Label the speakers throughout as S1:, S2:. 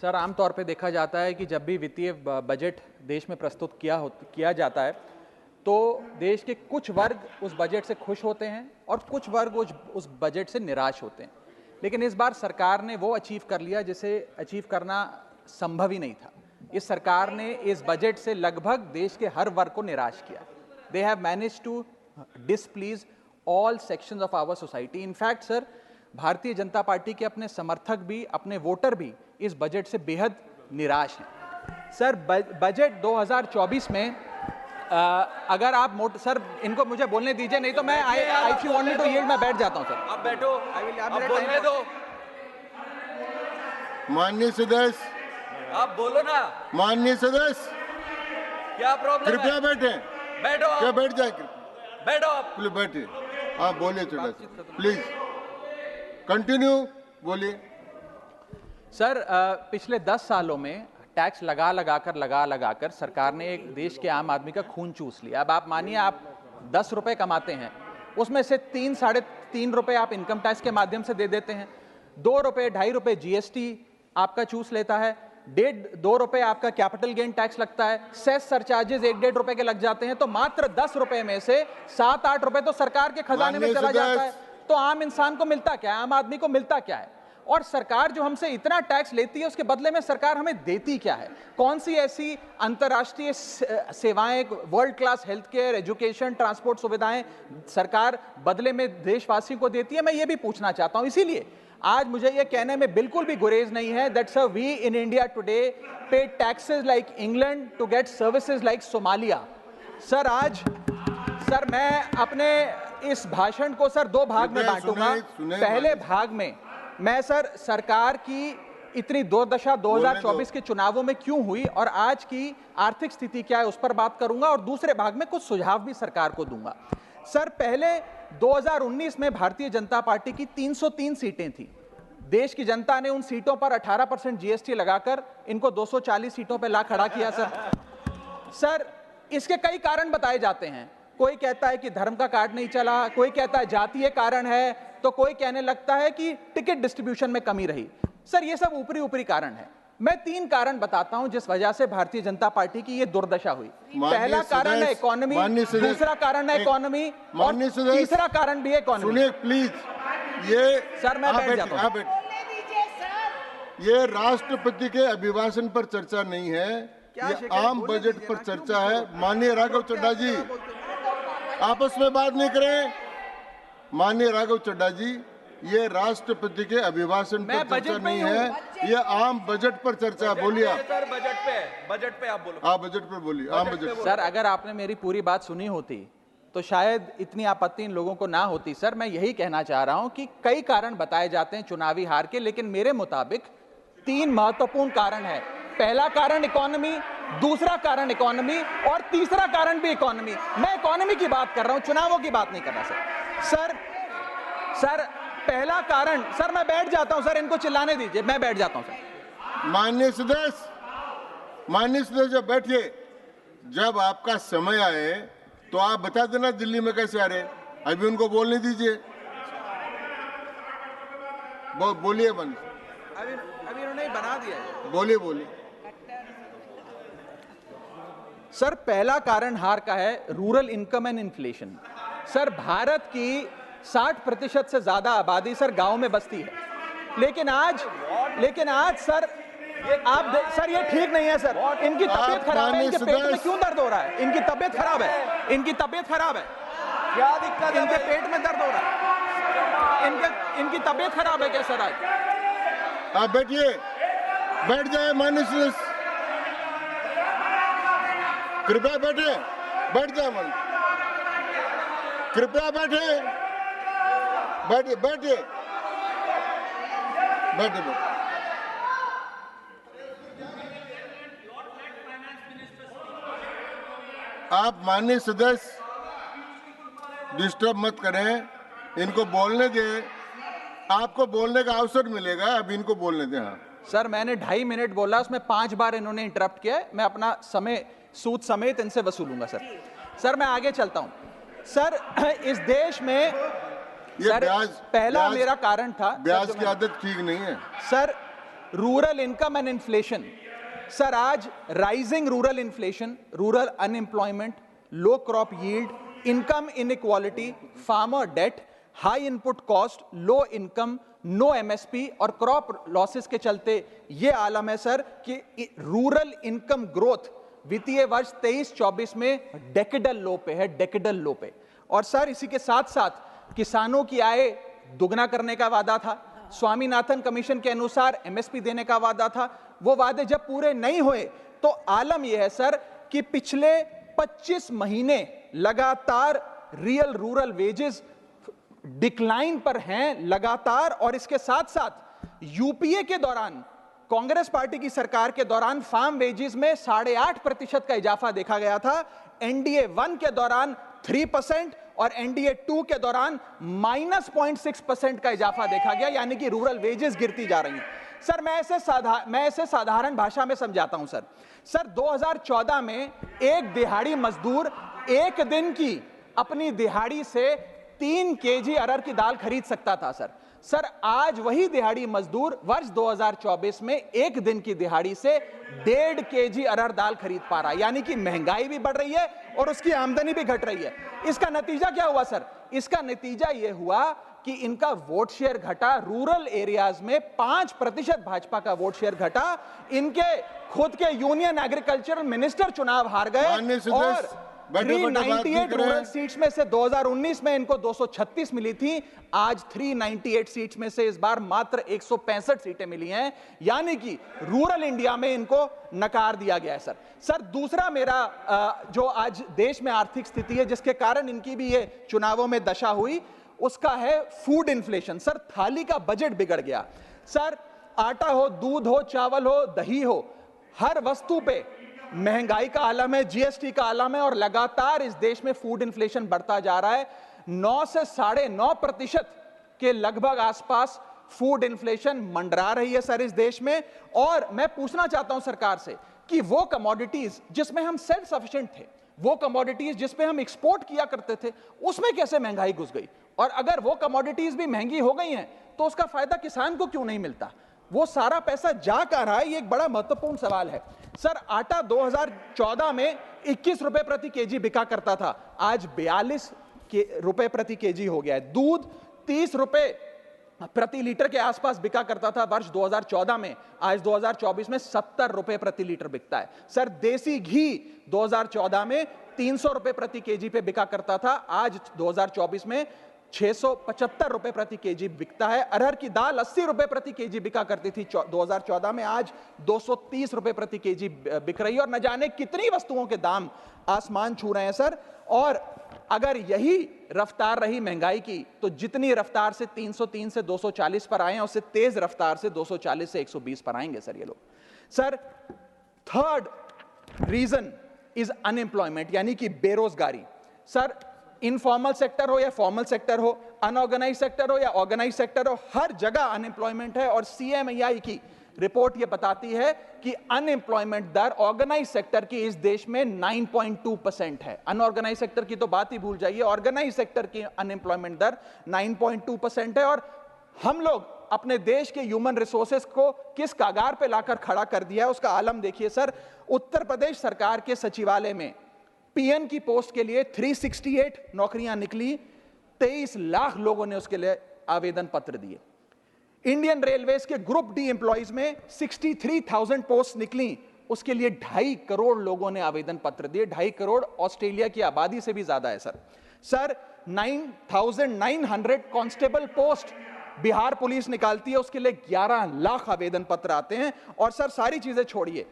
S1: Sir, आमतौर पे देखा जाता है कि जब भी वित्तीय बजट देश में प्रस्तुत किया जाता है तो देश के कुछ वर्ग उस बजट से खुश होते हैं और कुछ वर्ग उस बजट से निराश होते हैं। लेकिन इस बार सरकार ने वो अचीव कर लिया जिसे अचीव करना संभव ही नहीं था। इस सरकार ने इस बजट से लगभग देश के हर वर्ग को निराश किया। They have managed to displease all sections of our society. In fact sir, Bharatiya Janata party के अपने समर्थक भी, अपने वोटर भी इस बजट से बेहद निराश हैं। सर, बजट 2024 में अगर आप सर इनको मुझे बोलने दीजिए, नहीं तो मैं if you want me to yield मैं बैठ जाता हूं सर।
S2: आप बैठो, आप बोलने दो।
S3: माननीय सदस्य,
S2: आप बोलो ना।
S3: माननीय सदस्य,
S2: क्या प्रॉब्लम है?
S3: कृपया बैठे।
S2: बैठो।
S3: क्या बैठ जाए?
S2: बैठो आप।
S3: प्लीज बैठिए। आप बोलिए थोड़ा सा, प्लीज कंटिन्यू बोलिए।
S1: सर, पिछले 10 सालों में टैक्स लगा कर सरकार ने एक देश के आम आदमी का खून चूस लिया। अब आप मानिए, आप 10 रुपए कमाते हैं, उसमें से 3 साढ़े 3 रुपए आप इनकम टैक्स के माध्यम से दे देते हैं, 2 रुपए 2.5 रुपए जीएसटी आपका चूस लेता है, 1.5-2 रुपए आपका कैपिटल गेन टैक्स लगता है, सेस सरचार्जेस 1-1.5 रुपए के लग जाते हैं, तो मात्र 10 रुपए में से 7-8 रुपए तो सरकार के खजाने में चला जाता है। तो आम इंसान को मिलता क्या है, आम आदमी को मिलता क्या है? और सरकार जो हमसे इतना टैक्स लेती है उसके बदले में सरकार हमें देती क्या है? कौन सी ऐसी अंतर्राष्ट्रीय सेवाएं, world class health care, education, transport सुविधाएं सरकार बदले में देशवासियों को देती है? मैं ये भी पूछना चाहता हूं। इसीलिए आज मुझे ये कहने में बिल्कुल भी गुरेज नहीं है that sir we in India today pay taxes like England to get services like Somalia. Sir, आज सर मैं अपने इस भाषण को सर 2 भाग में बांटूंगा। पहले भाग में मैं सर सरकार की इतनी दुर्दशा 2024 के चुनावों में क्यों हुई और आज की आर्थिक स्थिति क्या है उस पर बात करूंगा, और दूसरे भाग में कुछ सुझाव भी सरकार को दूंगा। सर, पहले 2019 में भारतीय जनता पार्टी की 303 सीटें थी। देश की जनता ने उन सीटों पर 18% जीएसटी लगाकर इनको 240 सीटों पर ला खड़ा किया। सर, इसके कई कारण बताए जाते हैं। कोई कहता है कि धर्म का कार्ड नहीं चला, कोई कहता है जातीय कारण है, तो कोई कहने लगता है कि टिकट डिस्ट्रीब्यूशन में कमी रही। सर, ये सब ऊपरी कारण है। मैं 3 कारण बताता हूं जिस वजह से भारतीय जनता पार्टी की ये दुर्दशा हुई। पहला कारण है इकोनॉमी, दूसरा कारण है इकोनॉमी, और तीसरा कारण भी है इकोनॉमी।
S3: सुनिए प्लीज, ये
S1: सर मैं बैठ जाता हूं।
S3: ये राष्ट्रपति के अभिभाषण पर चर्चा नहीं है, ये आम बजट पर चर्चा है। माननीय राघव चड्ढा जी, आपस में बात नहीं करें। माननीय राघव चड्ढा जी, ये राष्ट्रपति के अभिभाषण पर चर्चा नहीं है, ये आम बजट पर चर्चा। बोलिए
S2: सर, बजट पे आप बोलो।
S3: आप बजट पर बोलिए, आम बजट।
S1: सर, अगर आपने मेरी पूरी बात सुनी होती तो शायद इतनी आपत्ति इन लोगों को ना होती। सर, मैं यही कहना चाह रहा हूं कि कई कारण बताए जाते हैं चुनावी हार के, लेकिन मेरे मुताबिक 3 महत्वपूर्ण कारण है। पहला कारण इकोनॉमी, दूसरा कारण इकोनॉमी, और तीसरा कारण भी इकोनॉमी। मैं इकोनॉमी की बात कर रहा हूं, चुनावों की बात नहीं कर रहा। सर पहला कारण, सर मैं बैठ जाता हूं सर, इनको चिल्लाने दीजिए, मैं बैठ जाता हूं सर।
S3: माननीय सदस्य जब बैठिए, जब आपका समय आए तो आप बता देना दिल्ली में कैसे आ रहे। अभी उनको बोलने दीजिए, बोलिए।
S1: अभी उन्होंने बना दिया है।
S3: बोलिए।
S1: सर, पहला कारण हार का है rural income and inflation. Sir, Bharat की 60% से ज्यादा आबादी सर गांव में बसती है, लेकिन आज सर सर ये ठीक नहीं है सर। इनकी तबीयत खराब है, इनके पेट में क्यों दर्द हो रहा है? इनकी तबीयत खराब है, क्या दिक्कत है? इनके पेट में दर्द हो रहा है, इनकी तबीयत खराब है क्या सर? आज
S3: आप बैठिए, बैठ जाए। माननीय सदस्य कृपया बैठ जाए। मन कृपया बैठिए। आप माननीय सदस्य डिस्टर्ब मत करें, इनको बोलने दें। आपको बोलने का अवसर मिलेगा, अब इनको बोलने दें। हाँ
S1: सर, मैंने 2.5 मिनट बोला, उसमें 5 बार इन्होंने इंटरप्ट किया है। मैं अपना समय सूद समेत इनसे वसूलूंगा सर। मैं आगे चलता हूं। सर, इस देश में
S3: ये
S1: सर, पहला मेरा कारण था
S3: ब्याज की आदत ठीक नहीं है
S1: sir. Rural income and inflation. Sir आज rising rural inflation, rural unemployment, low crop yield, income inequality, farmer debt, high input cost, low income, no MSP और क्रॉप लॉसेस के चलते यह आलम है सर कि रूरल इनकम ग्रोथ वित्तीय वर्ष 23-24 में डेकेडल लो पे है, डेकेडल लो पे। और सर इसी के साथ साथ किसानों की आय दुगना करने का वादा था, स्वामीनाथन कमीशन के अनुसार एमएसपी देने का वादा था, वो वादे जब पूरे नहीं हुए तो आलम यह है सर कि पिछले 25 महीने लगातार रियल रूरल वेजेस डिक्लाइन पर हैं लगातार। और इसके साथ साथ यूपीए के दौरान, कांग्रेस पार्टी की सरकार के दौरान फार्म वेजेस में 8.5% का इजाफा देखा गया था, एनडीए 1 के दौरान 3% और एनडीए 2 के दौरान -0.6% का इजाफा देखा गया, यानी कि रूरल वेजेस गिरती जा रही हैं। सर मैं ऐसे साधारण भाषा में समझाता हूं सर 2014 में एक दिहाड़ी मजदूर एक दिन की अपनी दिहाड़ी से 3 केजी अरहर की दाल खरीद सकता था सर आज वही दिहाड़ी मजदूर वर्ष 2024 में एक दिन की दिहाड़ी से 1.5 केजी अरहर दाल खरीद पा रहा है, यानी कि महंगाई भी बढ़ रही है और उसकी आमदनी भी घट रही है। इसका नतीजा क्या हुआ सर? इसका नतीजा यह हुआ कि इनका वोट शेयर घटा, रूरल एरियाज में 5% भाजपा का वोट शेयर घटा, इनके खुद के यूनियन एग्रीकल्चरल मिनिस्टर चुनाव हार गए और 398 रूरल सीट्स में से 2019 में इनको 236 मिली थी, आज 398 सीट्स में से इस बार मात्र 165 सीटें मिली हैं, यानी कि रूरल इंडिया में इनको नकार दिया गया है सर दूसरा मेरा जो आज देश में आर्थिक स्थिति है जिसके कारण इनकी भी ये चुनावों में दशा हुई, उसका है फूड इन्फ्लेशन। सर थाली का बजट बिगड़ गया सर, आटा हो, दूध हो, चावल हो, दही हो, हर वस्तु पे महंगाई का आलम है, जीएसटी का आलम है और लगातार इस देश में फूड इन्फ्लेशन बढ़ता जा रहा है। 9 से 9.5% के लगभग आसपास फूड इन्फ्लेशन मंडरा रही है सर इस देश में। और मैं पूछना चाहता हूं सरकार से कि वो कमोडिटीज जिसमें हम सेल्फ सफिशिएंट थे, वो कमोडिटीज जिस पे हम एक्सपोर्ट किया करते थे, उसमें कैसे महंगाई घुस गई? और अगर वो कमोडिटीज भी महंगी हो गई हैं तो उसका फायदा किसान को क्यों नहीं मिलता? वो सारा पैसा जा कहां रहा है? ये एक बड़ा महत्वपूर्ण सवाल है सर। आटा 2014 में 21 रुपए प्रति केजी बिका करता था, आज 42 रुपए प्रति केजी हो गया है। दूध 30 रुपए प्रति लीटर के आसपास बिका करता था वर्ष 2014 में, आज 2024 में 70 रुपए प्रति लीटर बिकता है सर। देसी घी 2014 में 300 रुपए प्रति केजी पे बिका करता था, आज 2024 में 675 रुपए प्रति केजी बिकता है। अरहर की दाल 80 रुपए प्रति केजी बिका करती थी 2014 में, आज 230 रुपए प्रति केजी बिक रही है। और न जाने कितनी वस्तुओं के दाम आसमान छू रहे हैं सर। और अगर यही रफ्तार रही महंगाई की तो जितनी रफ्तार से 303 से 240 पर आए हैं, उससे तेज रफ्तार से 240 से 120 पर आएंगे सर ये लोग। Sir third reason is unemployment, यानी कि बेरोजगारी। सर इनफॉर्मल सेक्टर हो या फॉर्मल सेक्टर हो, अनऑर्गेनाइज सेक्टर हो या ऑर्गेनाइज सेक्टर हो, हर जगह अनएम्प्लॉयमेंट है। और सीएमआई की रिपोर्ट यह बताती है कि अनएम्प्लॉयमेंट दर ऑर्गेनाइज सेक्टर की इस देश में 9.2% है। अनऑर्गेनाइज सेक्टर की तो बात ही भूल जाइए, ऑर्गेनाइज सेक्टर की अनएम्प्लॉयमेंट दर 9.2% है। और हम लोग अपने देश के ह्यूमन रिसोर्सेज को किस कागार पे लाकर खड़ा कर दिया है उसका आलम देखिए सर। उत्तर प्रदेश सरकार के सचिवालय में पीएन की पोस्ट के लिए 368 नौकरियां निकली, 23 लाख लोगों ने उसके लिए आवेदन पत्र दिए। इंडियन रेलवेज के ग्रुप डी एम्प्लॉइज में 63,000 पोस्ट निकली, उसके लिए 2.5 करोड़ लोगों ने आवेदन पत्र दिए। 2.5 करोड़ ऑस्ट्रेलिया की आबादी से भी ज्यादा है sir 9,900 constable post Bihar police निकालती है, उसके लिए 11 लाख आवेदन पत्र आते हैं। और सर सारी चीजें छोड़िए,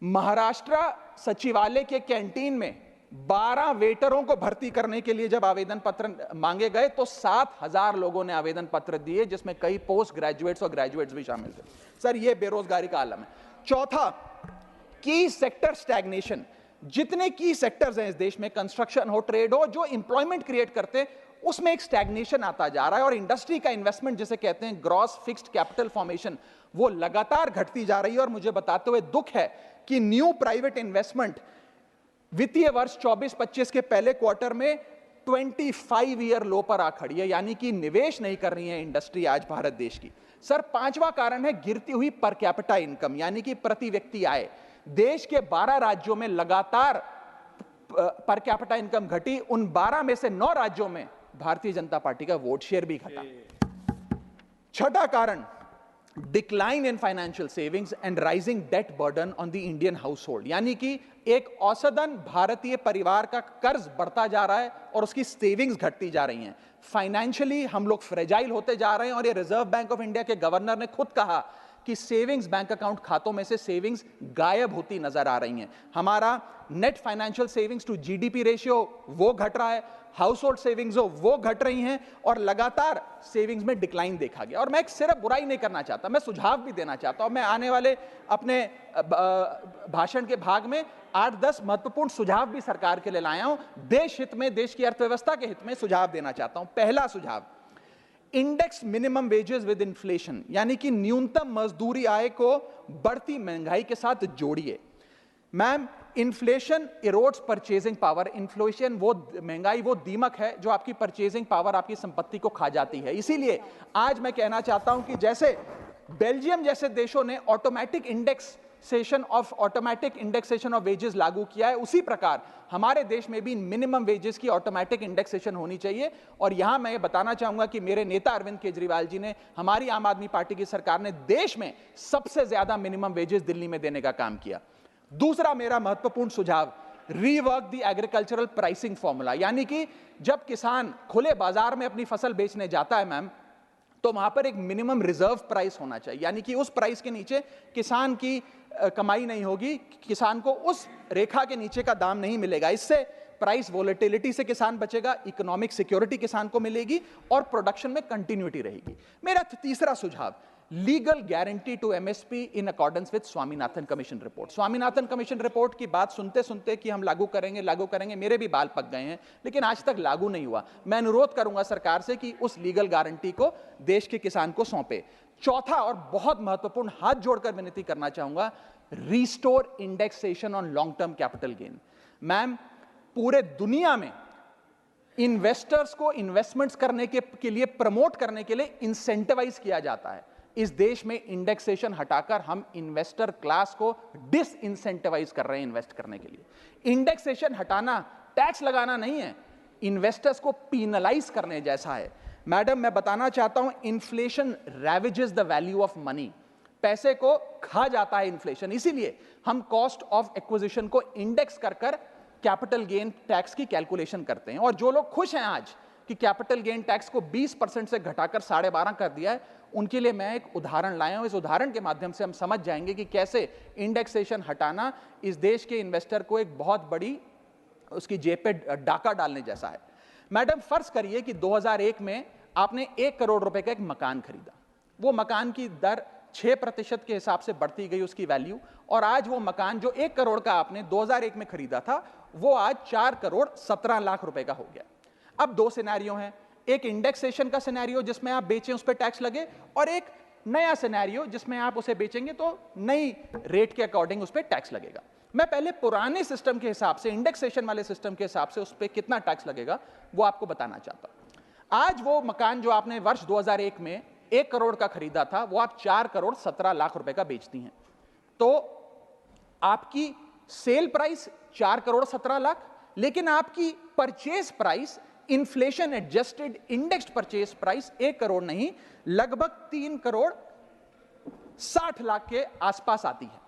S1: महाराष्ट्र सचिवालय के कैंटीन में 12 वेटरों को भर्ती करने के लिए जब आवेदन पत्र मांगे गए तो 7,000 लोगों ने आवेदन पत्र दिए, जिसमें कई पोस्ट ग्रेजुएट्स और ग्रेजुएट्स भी शामिल थे। सर ये बेरोजगारी का आलम है। चौथा, की सेक्टर स्टैग्नेशन। जितने की सेक्टर्स हैं इस देश में, कंस्ट्रक्शन हो, ट्रेड हो, जो इंप्लॉयमेंट क्रिएट करते हैं, उसमें एक स्टैग्नेशन आता जा रहा है। और इंडस्ट्री का इन्वेस्टमेंट जिसे कहते हैं ग्रॉस फिक्स्ड कैपिटल फॉर्मेशन, वो लगातार घटती जा रही है। और मुझे बताते हुए दुख है कि न्यू प्राइवेट इन्वेस्टमेंट वित्तीय वर्ष 24-25 के पहले क्वार्टर में 25 ईयर लो पर आ खड़ी है, यानी कि निवेश नहीं कर रही है इंडस्ट्री आज भारत देश की। सर, पांचवा कारण है गिरती हुई पर कैपिटा इनकम, यानी कि प्रति व्यक्ति आय। देश के 12 राज्यों में लगातार पर कैपिटा इनकम घटी। उन 12 में से 9 राज्यों में भारतीय जनता पार्टी का वोट शेयर भी घटा। छठा कारण, decline in financial savings and rising debt burden on the Indian household, यानी कि एक औसतन भारतीय परिवार का कर्ज बढ़ता जा रहा है और उसकी सेविंग्स घटती जा रही हैं। फाइनेंशियली हम लोग फ्रेजाइल होते जा रहे हैं और ये रिजर्व बैंक ऑफ इंडिया के गवर्नर ने खुद कहा कि सेविंग्स बैंक अकाउंट खातों में से सेविंग्स गायब होती नजर आ रही हैं। हमारा net financial savings to GDP ratio वो घट रहा है, हाउस होल्ड सेविंग्स वो घट रही हैं और लगातार सेविंग्स में डिक्लाइन देखा गया। और मैं सिर्फ बुराई नहीं करना चाहता, मैं सुझाव भी देना चाहता हूं। मैं आने वाले अपने भाषण के भाग में 8-10 महत्वपूर्ण सुझाव भी सरकार के लिए लाया हूं। देश हित में, देश की अर्थव्यवस्था के हित में सुझाव देना चाहता हूं। पहला सुझाव, index minimum wages with inflation, यानी कि न्यूनतम मजदूरी आय को बढ़ती महंगाई के साथ जोड़िए। Ma'am, inflation erodes purchasing power. Inflation वो महंगाई वो दीमक है जो आपकी परचेजिंग पावर, आपकी संपत्ति को खा जाती है। इसीलिए आज मैं कहना चाहता हूं कि जैसे बेल्जियम जैसे देशों ने ऑटोमेटिक इंडेक्सेशन ऑफ वेजेस लागू किया है, उसी प्रकार हमारे देश में भी मिनिमम वेजेस की ऑटोमेटिक इंडेक्सेशन होनी चाहिए। और यहां मैं ये बताना चाहूंगा कि मेरे नेता अरविंद केजरीवाल जी ने, हमारी आम आदमी पार्टी की सरकार ने देश में सबसे ज्यादा मिनिमम वेजेस दिल्ली में देने का काम किया। दूसरा मेरा महत्वपूर्ण सुझाव, rework the agricultural pricing formula, यानी कि जब किसान खुले बाजार में अपनी फसल बेचने जाता है मैम, तो वहां पर एक मिनिमम रिजर्व प्राइस होना चाहिए, यानी कि उस प्राइस के नीचे किसान की कमाई नहीं होगी, किसान को उस रेखा के नीचे का दाम नहीं मिलेगा। इससे प्राइस वोलेटिलिटी से किसान बचेगा, इकोनॉमिक सिक्योरिटी किसान को मिलेगी और प्रोडक्शन में कंटिन्यूटी रहेगी। मेरा तीसरा सुझाव, legal guarantee to MSP in accordance with Swaminathan commission report. Swaminathan commission report की बात सुनते सुनते कि हम लागू करेंगे, मेरे भी बाल पक गए हैं, लेकिन आज तक लागू नहीं हुआ। मैं अनुरोध करूंगा सरकार से कि उस लीगल गारंटी को देश के किसान को सौंपे। चौथा और बहुत महत्वपूर्ण, हाथ जोड़कर विनती करना चाहूंगा, restore indexation on long term capital gain. Ma'am, पूरे दुनिया में इन्वेस्टर्स को इन्वेस्टमेंट्स करने के लिए, प्रमोट करने के लिए इंसेंटिवाइज किया जाता है। इस देश में इंडेक्सेशन हटाकर हम इन्वेस्टर क्लास को डिसइंसेंटिवाइज कर रहे हैं इन्वेस्ट करने के लिए। इंडेक्सेशन हटाना टैक्स लगाना नहीं है, इन्वेस्टर्स को पीनलाइज करने जैसा है। मैडम, मैं बताना चाहता हूं, inflation ravages the value of money. पैसे को खा जाता है इन्फ्लेशन, इसीलिए हम कॉस्ट ऑफ एक्विजिशन को इंडेक्स कर कैपिटल गेन टैक्स की कैलकुलेशन करते हैं। और जो लोग खुश हैं आज कि कैपिटल गेन टैक्स को 20% से घटाकर 12.5 कर दिया है, उनके लिए मैं एक उदाहरण लाया हूं। इस उदाहरण के माध्यम से हम समझ जाएंगे कि कैसे इंडेक्सेशन हटाना इस देश के इन्वेस्टर को एक बहुत बड़ी उसकी जेब पे डाका डालने जैसा है। मैडम, फर्ज करिए कि 2001 में आपने 1 करोड़ रुपए का एक मकान खरीदा। वो मकान की दर 6% के हिसाब से बढ़ती गई उसकी वैल्यू, और आज वो मकान जो 1 करोड़ का आपने 2001 में खरीदा था, वो आज 4 करोड़ 17 लाख रुपए का हो गया। अब 2 सिनेरियो हैं, एक इंडेक्सेशन का सिनेरियो जिसमें आप बेचें उस पर टैक्स लगे, और एक नया सिनेरियो जिसमें आप उसे बेचेंगे तो नई रेट के अकॉर्डिंग उस पर टैक्स लगेगा। मैं पहले पुराने सिस्टम के हिसाब से, इंडेक्सेशन वाले सिस्टम के हिसाब से उस पर कितना टैक्स लगेगा वो आपको बताना चाहता हूं। आज वो मकान जो आपने वर्ष 2001 में 1 करोड़ का खरीदा था, वो आप 4 करोड़ 17 लाख रुपए का बेचती हैं, तो आपकी सेल प्राइस 4 करोड़ 17 लाख, लेकिन आपकी purchase price, inflation adjusted indexed purchase price 1 crore नहीं, लगभग 3 करोड़ 60 लाख के आसपास आती है।